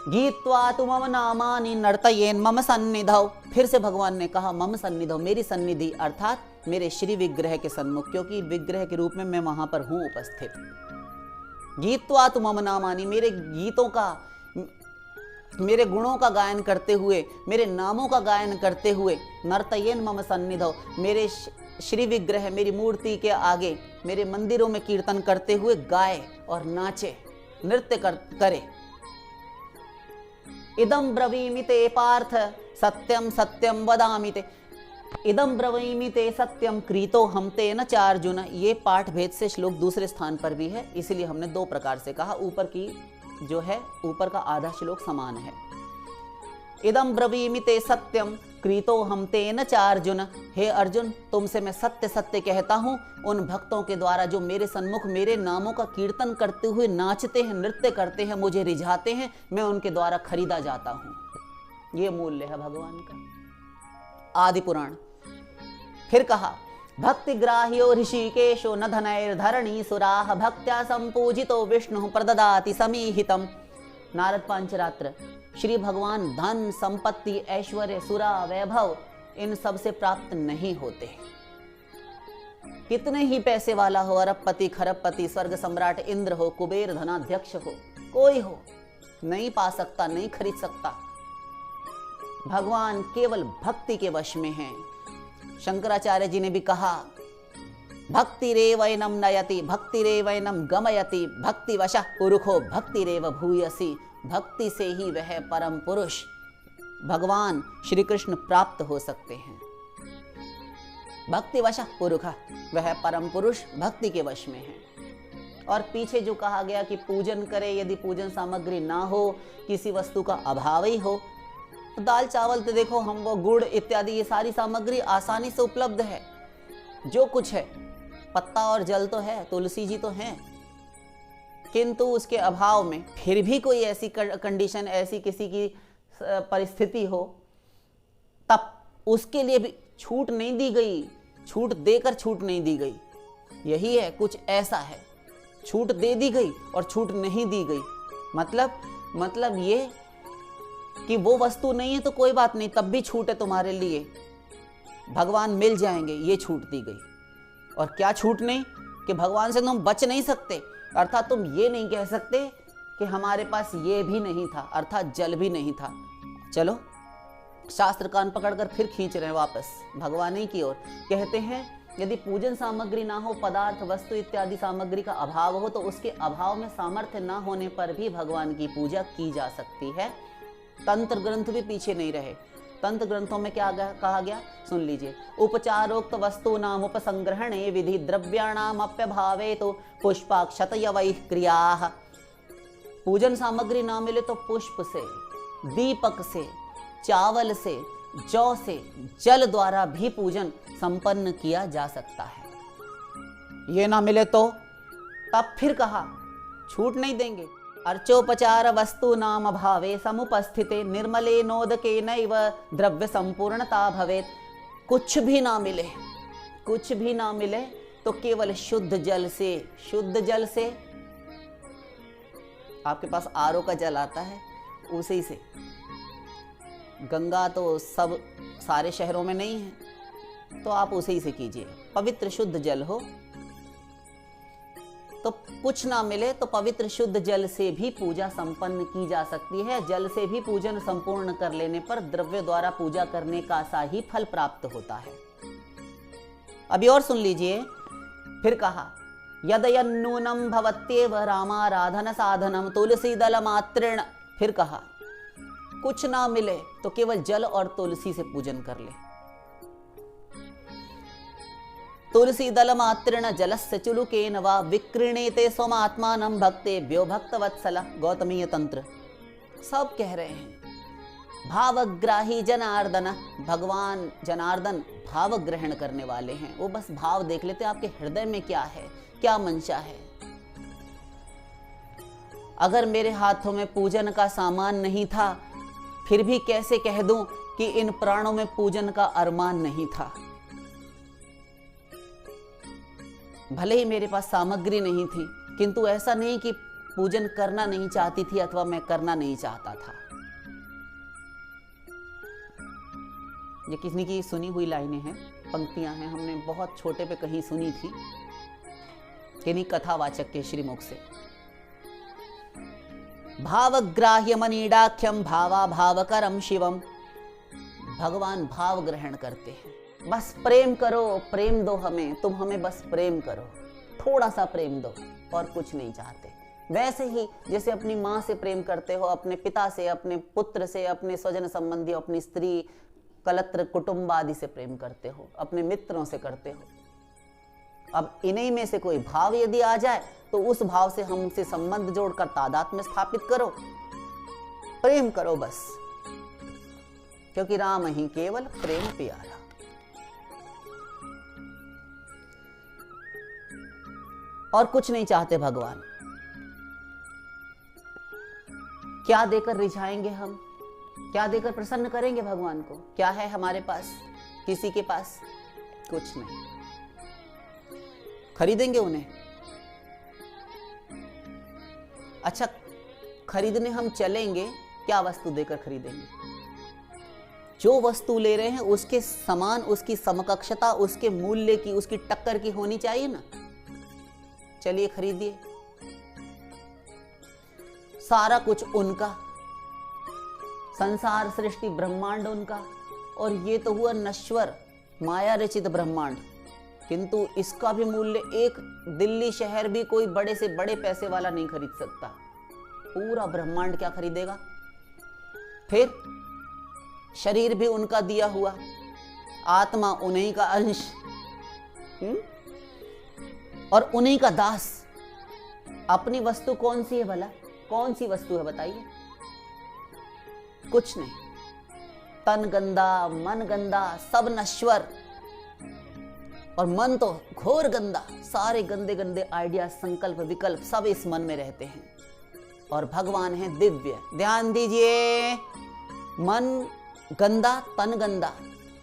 गीत्वा तु मम नामानि नर्तयेन मम सन्निधौ। फिर से भगवान ने कहा मम सन्निधौ, मेरी सन्निधि अर्थात मेरे श्री विग्रह के सन्मुख, क्योंकि विग्रह के रूप में मैं वहां पर हूं उपस्थित। गीत्वा तु मम नामानि, मेरे गीतों का, मेरे गुणों का गायन करते हुए, मेरे नामों का गायन करते हुए, नर्तयेन मम सन्निधौ, मेरे श्री विग्रह, मेरी मूर्ति के आगे, मेरे मंदिरों में कीर्तन करते हुए गाए और नाचे, नृत्य करे। इदं ब्रवीमि ते पार्थ सत्यम सत्यम वदामि ते, इदं ब्रवीमि ते सत्यम क्रीतो हम तेन च अर्जुन। ये पाठ भेद से श्लोक दूसरे स्थान पर भी है, इसलिए हमने दो प्रकार से कहा। ऊपर की जो है, ऊपर का आधा श्लोक समान है। इदं ब्रवीमि ते सत्यम क्रीतो हम तेन च अर्जुन, हे अर्जुन तुमसे मैं सत्य सत्य कहता हूँ, उन भक्तों के द्वारा जो मेरे सन्मुख मेरे नामों का कीर्तन करते हुए नाचते हैं, नृत्य करते हैं, मुझे रिझाते हैं, मैं उनके द्वारा खरीदा जाता हूँ। ये मूल्य है भगवान का। आदि पुराण। फिर कहा भक्ति ग्राह्यो ऋषिकेशो न धनैर्धरणी सुराः भक्त्या संपूजितो विष्णु प्रददाति समीहितम। नारद पांचरात्र। श्री भगवान धन संपत्ति ऐश्वर्य सुरा वैभव इन सब से प्राप्त नहीं होते। कितने ही पैसे वाला हो, अरबपति खरबपति स्वर्ग सम्राट इंद्र हो, कुबेर धनाध्यक्ष हो, कोई हो, नहीं पा सकता, नहीं खरीद सकता। भगवान केवल भक्ति के वश में हैं। शंकराचार्य जी ने भी कहा भक्तिरेवैनम नयति भक्तिरेवैनम गमयति भक्ति वशः पुरुषो भक्तिरेव भूयसी। भक्ति से ही वह परम पुरुष भगवान श्री कृष्ण प्राप्त हो सकते हैं। भक्ति वशः पुरुष, वह परम पुरुष भक्ति के वश में है। और पीछे जो कहा गया कि पूजन करे, यदि पूजन सामग्री ना हो, किसी वस्तु का अभाव ही हो, तो दाल चावल तो देखो हम, वो गुड़ इत्यादि ये सारी सामग्री आसानी से उपलब्ध है। जो कुछ है, पत्ता और जल तो है, तुलसी जी तो हैं, किंतु उसके अभाव में फिर भी कोई ऐसी कंडीशन, ऐसी किसी की परिस्थिति हो, तब उसके लिए भी छूट नहीं दी गई, छूट देकर छूट नहीं दी गई। यही है, कुछ ऐसा है, छूट दे दी गई और छूट नहीं दी गई। मतलब ये कि वो वस्तु नहीं है तो कोई बात नहीं, तब भी छूट है तुम्हारे लिए, भगवान मिल जाएंगे, ये छूट दी गई। और क्या छूट नहीं कि भगवान से तुम बच नहीं सकते, अर्थात तुम ये नहीं कह सकते कि हमारे पास ये भी नहीं था, अर्थात जल भी नहीं था। चलो शास्त्र कान पकड़कर फिर खींच रहे हैं वापस भगवान ही की ओर। कहते हैं यदि पूजन सामग्री ना हो, पदार्थ वस्तु इत्यादि सामग्री का अभाव हो, तो उसके अभाव में सामर्थ्य ना होने पर भी भगवान की पूजा की जा सकती है। तंत्र ग्रंथ भी पीछे नहीं रहे। तंत्र ग्रंथों में क्या कहा गया सुन लीजिए। उपचारोक्त वस्तु नाम उपसंग्रहणे विधि द्रव्याणाम अप्यभावे तो पुष्पाक्षतयवैः क्रियाः। पूजन सामग्री ना मिले तो पुष्प से, दीपक से, चावल से, जौ से, जल द्वारा भी पूजन संपन्न किया जा सकता है। ये ना मिले तो तब फिर कहा छूट नहीं देंगे। अर्चोपचार वस्तु नाम भावे समुपस्थिते निर्मले नोदके नैव द्रव्य संपूर्णता भवेत। कुछ भी ना मिले, कुछ भी ना मिले तो केवल शुद्ध जल से, शुद्ध जल से, आपके पास आरओ का जल आता है उसी से, गंगा तो सब सारे शहरों में नहीं है, तो आप उसी से कीजिए। पवित्र शुद्ध जल हो तो कुछ ना मिले तो पवित्र शुद्ध जल से भी पूजा संपन्न की जा सकती है। जल से भी पूजन संपूर्ण कर लेने पर द्रव्य द्वारा पूजा करने का सा ही फल प्राप्त होता है। अभी और सुन लीजिए। फिर कहा यदयन्नूनम भवत्येव रामाराधन साधनम तुलसी दल मात्रेण। फिर कहा कुछ ना मिले तो केवल जल और तुलसी से पूजन कर ले। तुलसी दल मात्रेण जलस्य चुलुकेन वा विक्रीणेते स्वमात्मानं भक्तेभ्यो भक्तवत्सल। गौतमीय तंत्र। सब कह रहे हैं भावग्राही जनार्दन। भगवान जनार्दन भाव ग्रहण करने वाले हैं, वो बस भाव देख लेते हैं आपके हृदय में क्या है, क्या मंशा है। अगर मेरे हाथों में पूजन का सामान नहीं था, फिर भी कैसे कह दूं कि इन प्राणों में पूजन का अरमान नहीं था। भले ही मेरे पास सामग्री नहीं थी, किंतु ऐसा नहीं कि पूजन करना नहीं चाहती थी अथवा मैं करना नहीं चाहता था। ये किसी की सुनी हुई लाइनें हैं, पंक्तियां हैं, हमने बहुत छोटे पे कहीं सुनी थी, किन्हीं कथावाचक के श्रीमुख से। भावग्राह्य मनीडाख्यम भावा भावकरम शिवम। भगवान भाव ग्रहण करते हैं। बस प्रेम करो, प्रेम दो हमें, तुम हमें बस प्रेम करो, थोड़ा सा प्रेम दो और कुछ नहीं चाहते। वैसे ही जैसे अपनी माँ से प्रेम करते हो, अपने पिता से, अपने पुत्र से, अपने स्वजन संबंधी, अपनी स्त्री, कलत्र कुटुंब आदि से प्रेम करते हो, अपने मित्रों से करते हो। अब इन्हीं में से कोई भाव यदि आ जाए तो उस भाव से हमसे संबंध जोड़कर तादात्म्य में स्थापित करो, प्रेम करो बस, क्योंकि राम ही केवल प्रेम प्यारा। और कुछ नहीं चाहते भगवान। क्या देकर रिझाएंगे हम, क्या देकर प्रसन्न करेंगे भगवान को? क्या है हमारे पास, किसी के पास? कुछ नहीं। खरीदेंगे उन्हें? अच्छा, खरीदने हम चलेंगे, क्या वस्तु देकर खरीदेंगे? जो वस्तु ले रहे हैं उसके समान, उसकी समकक्षता, उसके मूल्य की, उसकी टक्कर की होनी चाहिए ना। चलिए खरीदिए। सारा कुछ उनका, संसार, सृष्टि, ब्रह्मांड उनका, और ये तो हुआ नश्वर माया रचित ब्रह्मांड, किंतु इसका भी मूल्य एक दिल्ली शहर भी कोई बड़े से बड़े पैसे वाला नहीं खरीद सकता। पूरा ब्रह्मांड क्या खरीदेगा? फिर शरीर भी उनका दिया हुआ, आत्मा उन्हीं का अंश, और उन्हीं का दास। अपनी वस्तु कौन सी है भला? कौन सी वस्तु है बताइए? कुछ नहीं। तन गंदा, मन गंदा, सब नश्वर, और मन तो घोर गंदा। सारे गंदे गंदे आइडिया, संकल्प, विकल्प सब इस मन में रहते हैं। और भगवान है दिव्य। ध्यान दीजिए, मन गंदा, तन गंदा,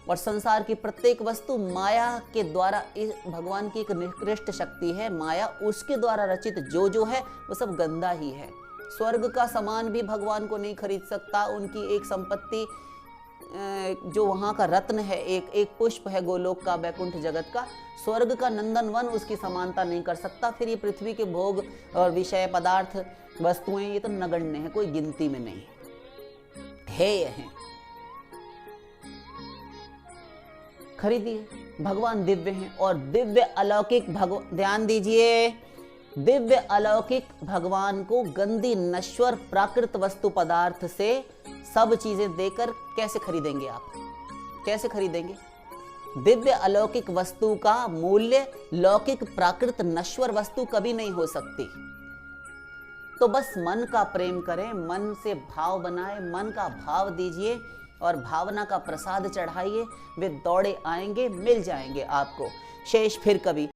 और संसार की प्रत्येक वस्तु माया के द्वारा, इस भगवान की एक निकृष्ट शक्ति है माया, उसके द्वारा रचित जो है वो सब गंदा ही है। स्वर्ग का सामान भी भगवान को नहीं खरीद सकता। उनकी एक संपत्ति, जो वहाँ का रत्न है, एक एक पुष्प है गोलोक का, वैकुंठ जगत का, स्वर्ग का नंदन वन उसकी समानता नहीं कर सकता। फिर ये पृथ्वी के भोग और विषय पदार्थ वस्तुएं, ये तो नगण्य है, कोई गिनती में नहीं, ध्येय है। खरीदिए। भगवान दिव्य हैं, और दिव्य अलौकिक ध्यान दीजिए, दिव्य अलौकिक भगवान को गंदी नश्वर प्राकृत वस्तु पदार्थ से सब चीजें देकर कैसे खरीदेंगे आप? कैसे खरीदेंगे? दिव्य अलौकिक वस्तु का मूल्य लौकिक प्राकृत नश्वर वस्तु कभी नहीं हो सकती। तो बस मन का प्रेम करें, मन से भाव बनाए, मन का भाव दीजिए और भावना का प्रसाद चढ़ाइए। वे दौड़े आएंगे, मिल जाएंगे आपको। शेष फिर कभी